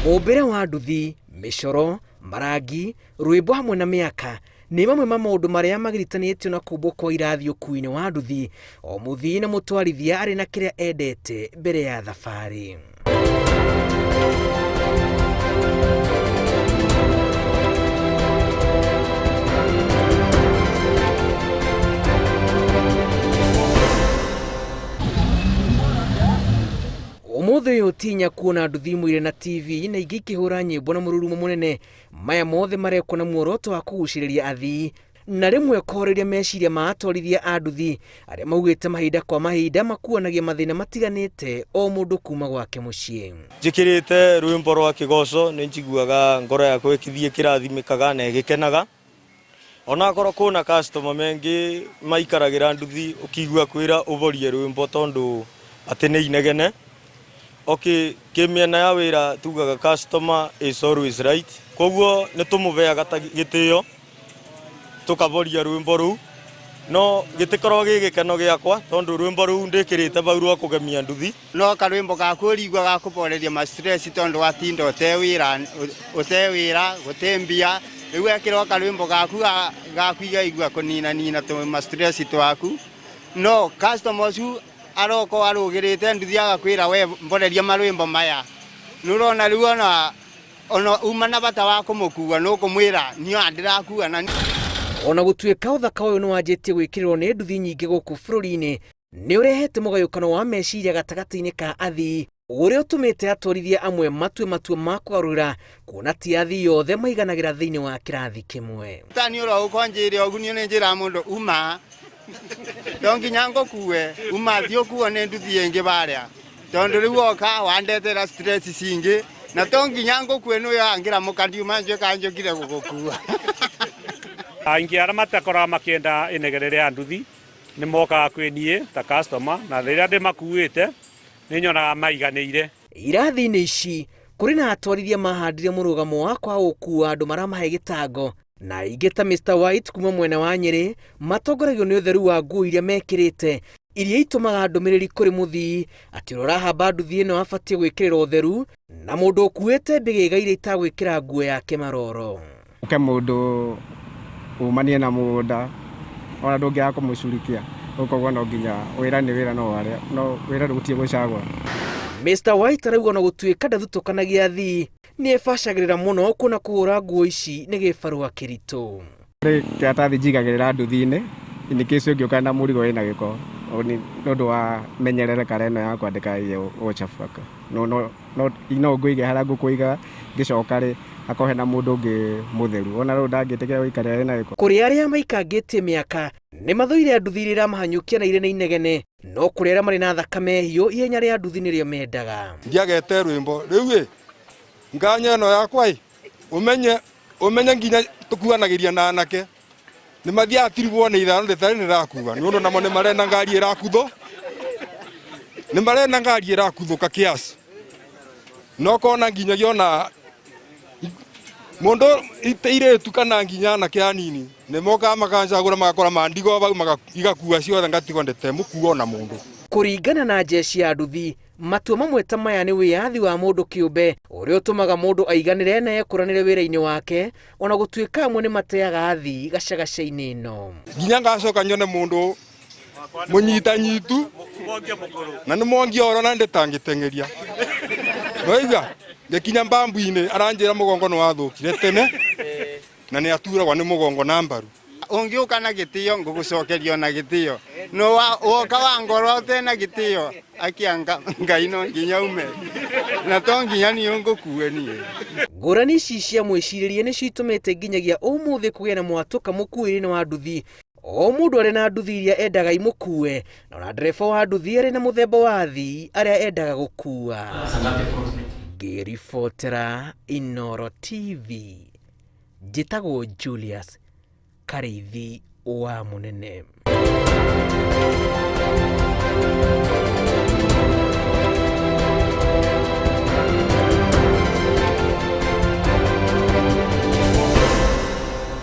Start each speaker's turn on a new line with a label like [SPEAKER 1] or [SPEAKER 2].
[SPEAKER 1] Mũmbĩre wa nduthi, mĩcoro, marangi, rwĩmbo hamwe na mĩaka nĩ mamwe ma maũndũ marĩa magiritanĩtio na kũmbwo kwa irathi ũkuui-inĩ wa nduthi, o mũthii na mũtwarithia arĩ na kĩrĩa endete mbere ya thabarĩ. Ũmũthĩ ũyũ tinya kuona nduthi mwĩre na TV na ingĩ ikĩhũra nyĩmbo na mũrurumo mũnene, maya mothe marekwo na muoroto wa kũgucĩrĩria athii na rĩmwe kũhoreria meciria ma atwarithia a nduthi arĩa maugĩte mahinda kwa mahinda makuanagia mathĩna matiganĩte o mũndũ kuma gwake mũciĩ.
[SPEAKER 2] Njĩkĩrĩte rwĩmbo rwa kĩgoco nĩ njiguaga ngoro yakwa ĩkĩthiĩ kĩrathimĩkaga na ĩgĩkenaga. Ona korwo kuna customer mengĩ maikaragĩra nduthi ũkigua kwĩra ũborie rwĩmbo tondũ atĩ nĩ inegene. Okay, kĩmĩena ya wĩra tugaga customer is always right. Koguo nĩ tũmũbeaga gĩtĩo tukaboria rwĩmbo rũu, no gĩtikorwo gĩgĩkeno gĩakwa tondũ rwĩmbo rũu ndĩkĩrĩte bau rwa kũgemia nduthi.
[SPEAKER 3] No karwĩmbo gaku ũrigua ga kũboreria ma stress tondũ watinda ũtewĩra gũtembia, rĩu ekĩrwo karwĩmbo gaku igaigua kũnina ma stress twaku. No customer ũcio aroko arũgĩrĩte nduthi agakwĩra we mboreria marwĩmbo maya, nũrona rĩu ona uma na bata wa kũmũkua nũkũmwĩra niĩ ndĩrakua na
[SPEAKER 1] ona gũtuĩka ũthaka ũyũ nĩ wanjĩtie gwĩkĩrĩrwo nĩ nduthi nyingĩ gũkũ bũrũri-inĩ, nĩ ũrehete mũgayũkano wa meciria gatagatĩ-inĩ ka athii ũrĩa ũtũmĩte atwarithia amwe matue matua ma kũgarũrĩra kuona ti athii othe maiganagĩra thĩinĩ wa kĩrathi kĩmwe.
[SPEAKER 3] Tani ũrĩa ũkonjĩre ũguo niĩ nĩ njĩra mũndũ uma to nginya ngũkue uma thiĩ ũkuo nĩ nduthi ĩngĩ barĩa tondũ rĩu oka wandetera stress cingĩ na to nginya ngũkue nĩ ũyũ angĩra mũkandiuma njuĩka njũkire gũgũkua.
[SPEAKER 4] Aingĩ arĩa matakoragwo makĩenda inegere rĩa nduthi nĩ mokaga kwĩ niĩ ta customer na rĩrĩa ndĩmakuĩte nĩ nyonaga maiganĩire.
[SPEAKER 1] Irathi-inĩ ici kũrĩ na atwarithia mahandire mũrũgamo wa kwaga gũkua andũ maramahe gĩtango, na ingĩ ta Mr White kuma mwena wa Nyĩrĩ matongoragio nĩ ũtheru wa nguo iria mekĩrĩte iria itũmaga ndũmĩrĩri kũrĩ mũthii atĩ ũrahamba nduthi ĩno abatiĩ gwĩkĩrĩra ũtheru na mũndũ ũkuĩte mbĩgĩga iria itagwĩkĩra nguo yake maroro.
[SPEAKER 5] Ũke mũndũ umanie na mũgũnda ona ndũngĩaga kũmũcurikia, ũkoguo no nginya wĩra nĩ wĩra no wĩra ndũgũtiĩ gũcagũra.
[SPEAKER 1] Mr White arauga ona gũtuĩka ndathutũkanagia athii nĩ ebacagĩrĩra mũno kuona kũhũra nguo ici nĩ gĩbarũa kĩritũ.
[SPEAKER 5] Kĩratathi njigagĩrĩra nduthi-inĩ in case ũngĩũka na mũrigo wĩna gĩko nĩ ũndũ wa menyerere kara ĩno ya kwandĩka ũcabaka no ngũige harĩa ngũkũiga ngĩcoka akohe na mũndũ ũngĩ mũtheru ona rĩu ndangĩtĩkĩra gũikarĩra na gĩko. Kũrĩ arĩa maikangĩtie mĩaka nĩ mathoire nduthi iria iramahanyũkia na irĩ na inegene, no kũrĩ arĩa marĩ na thakame hiũ ihenya rĩa nduthi nĩrĩo mendaga.
[SPEAKER 6] Ndiagete rwĩmbo rĩu nganya ĩno yakwa ũmenye nginya tũkuanagĩria na anake nĩ mathiaga tiribwo nĩ ithano rĩtarĩ nĩrakua nĩ ũndũ namo nĩ marenda ngari ĩrakuthwo, nĩ marenda ngari ĩrakuthũka kiasi, no kona nginyagia ona mũndũ irĩtu kana nginya anake anini nĩ mokaga makancagũra magakora mandigo bau igakua ciothe ngatigwo ndĩte mũkuo na mũndũ.
[SPEAKER 1] Kũringana na njeci ya nduthi, matua mamwe ta maya nĩ wĩyathi wa mũndũ kĩũmbe ũrĩa ũtũmaga mũndũ aiganĩre na ekũranĩre wĩra-inĩ wake ona gũtuĩka amwe nĩ mateaga athii gacagaca-inĩ ĩno.
[SPEAKER 6] Nginya ngacoka nyone mũndũ mũnyitanyitu na nĩ mongia oro na ndĩtangĩteng'eria noiga ngĩkinya mbambu-inĩ aranjĩra mũgongo nĩ wathũkire tene na nĩ aturagwa nĩ mũgongo na mbaru.
[SPEAKER 3] Ũngĩũka na gĩtĩo ngũgũcokerio na gĩtĩo, no woka wa ngoro ũtena gĩtĩo akia Ngai no nginya ume na to nginya niĩ ngũkue niĩ.
[SPEAKER 1] Ngũrani ici cia mwĩcirĩrie nĩcio itũmĩte nginyagia ũmũthĩ kũgĩa na mwatũka mũkuĩre-inĩ wa nduthi. O mũndũ arĩ na nduthi iria endaga imũkue na ona ndereba wa nduthi arĩ na mũthemba wa athii arĩa endaga gũkua. Ngĩribotera Inooro TV, njĩtagwo Julius Karĩithi wa Mũnene.